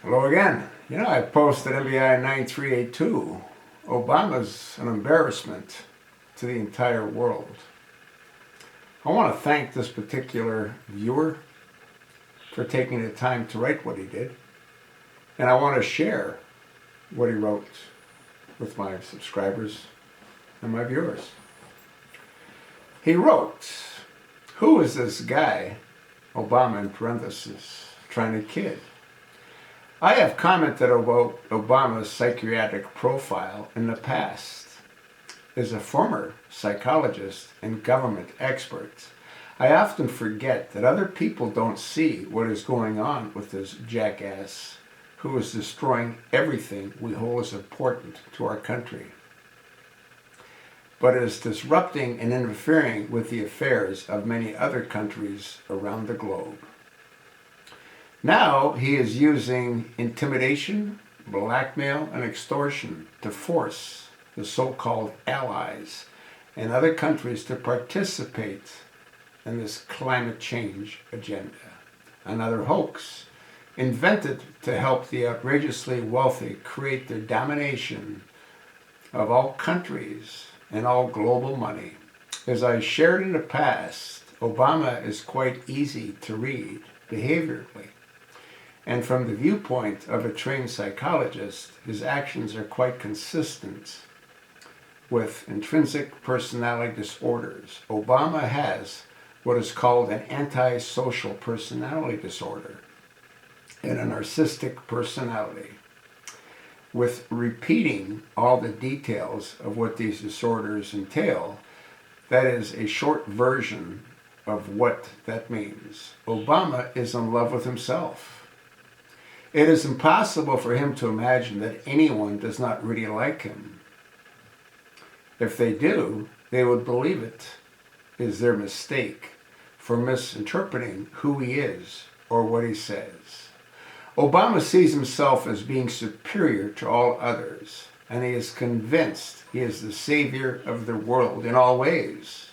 Hello again. I posted MVI 9382. Obama's an embarrassment to the entire world. I want to thank this particular viewer for taking the time to write what he did. And I want to share what he wrote with my subscribers and my viewers. He wrote, "Who is this guy, Obama in parentheses, trying to kid? I have commented about Obama's psychiatric profile in the past. As a former psychologist and government expert, I often forget that other people don't see what is going on with this jackass who is destroying everything we hold as important to our country, but is disrupting and interfering with the affairs of many other countries around the globe. Now he is using intimidation, blackmail, and extortion to force the so-called allies and other countries to participate in this climate change agenda. Another hoax invented to help the outrageously wealthy create their domination of all countries and all global money. As I shared in the past, Obama is quite easy to read behaviorally. And from the viewpoint of a trained psychologist, his actions are quite consistent with intrinsic personality disorders. Obama has what is called an antisocial personality disorder and a narcissistic personality. With repeating all the details of what these disorders entail, that is a short version of what that means. Obama is in love with himself. It is impossible for him to imagine that anyone does not really like him. If they do, they would believe it is their mistake for misinterpreting who he is or what he says. Obama sees himself as being superior to all others, and he is convinced he is the savior of the world in all ways.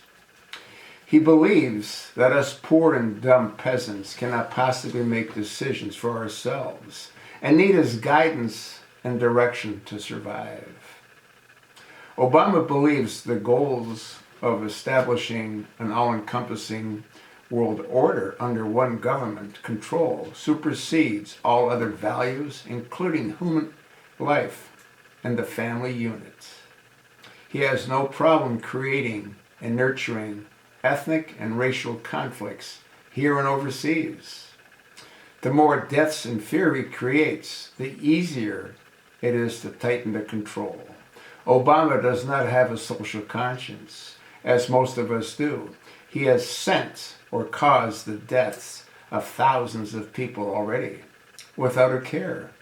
He believes that us poor and dumb peasants cannot possibly make decisions for ourselves and need his guidance and direction to survive. Obama believes the goals of establishing an all-encompassing world order under one government control supersedes all other values, including human life and the family unit. He has no problem creating and nurturing ethnic and racial conflicts here and overseas. The more deaths and fear he creates, the easier it is to tighten the control. Obama does not have a social conscience, as most of us do. He has sent or caused the deaths of thousands of people already, without a care.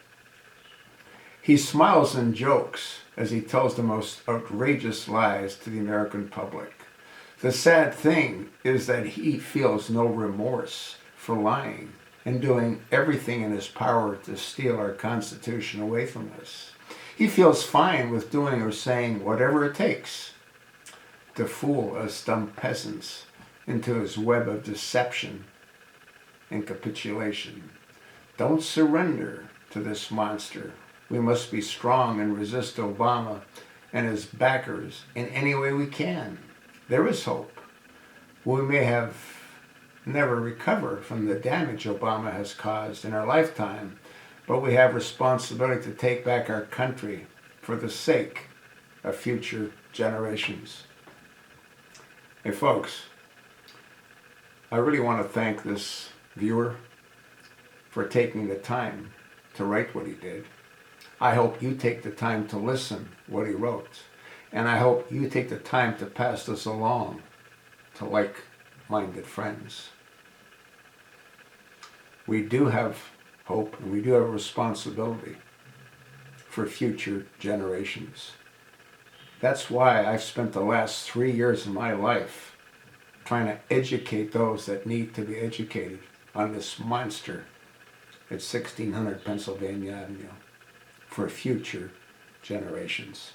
He smiles and jokes as he tells the most outrageous lies to the American public. The sad thing is that he feels no remorse for lying and doing everything in his power to steal our Constitution away from us. He feels fine with doing or saying whatever it takes to fool us dumb peasants into his web of deception and capitulation. Don't surrender to this monster. We must be strong and resist Obama and his backers in any way we can. There is hope. We may have never recovered from the damage Obama has caused in our lifetime, but we have responsibility to take back our country for the sake of future generations." Hey folks, I really want to thank this viewer for taking the time to write what he did. I hope you take the time to listen what he wrote. And I hope you take the time to pass this along to like-minded friends. We do have hope and we do have a responsibility for future generations. That's why I've spent the last 3 years of my life trying to educate those that need to be educated on this monster at 1600 Pennsylvania Avenue for future generations.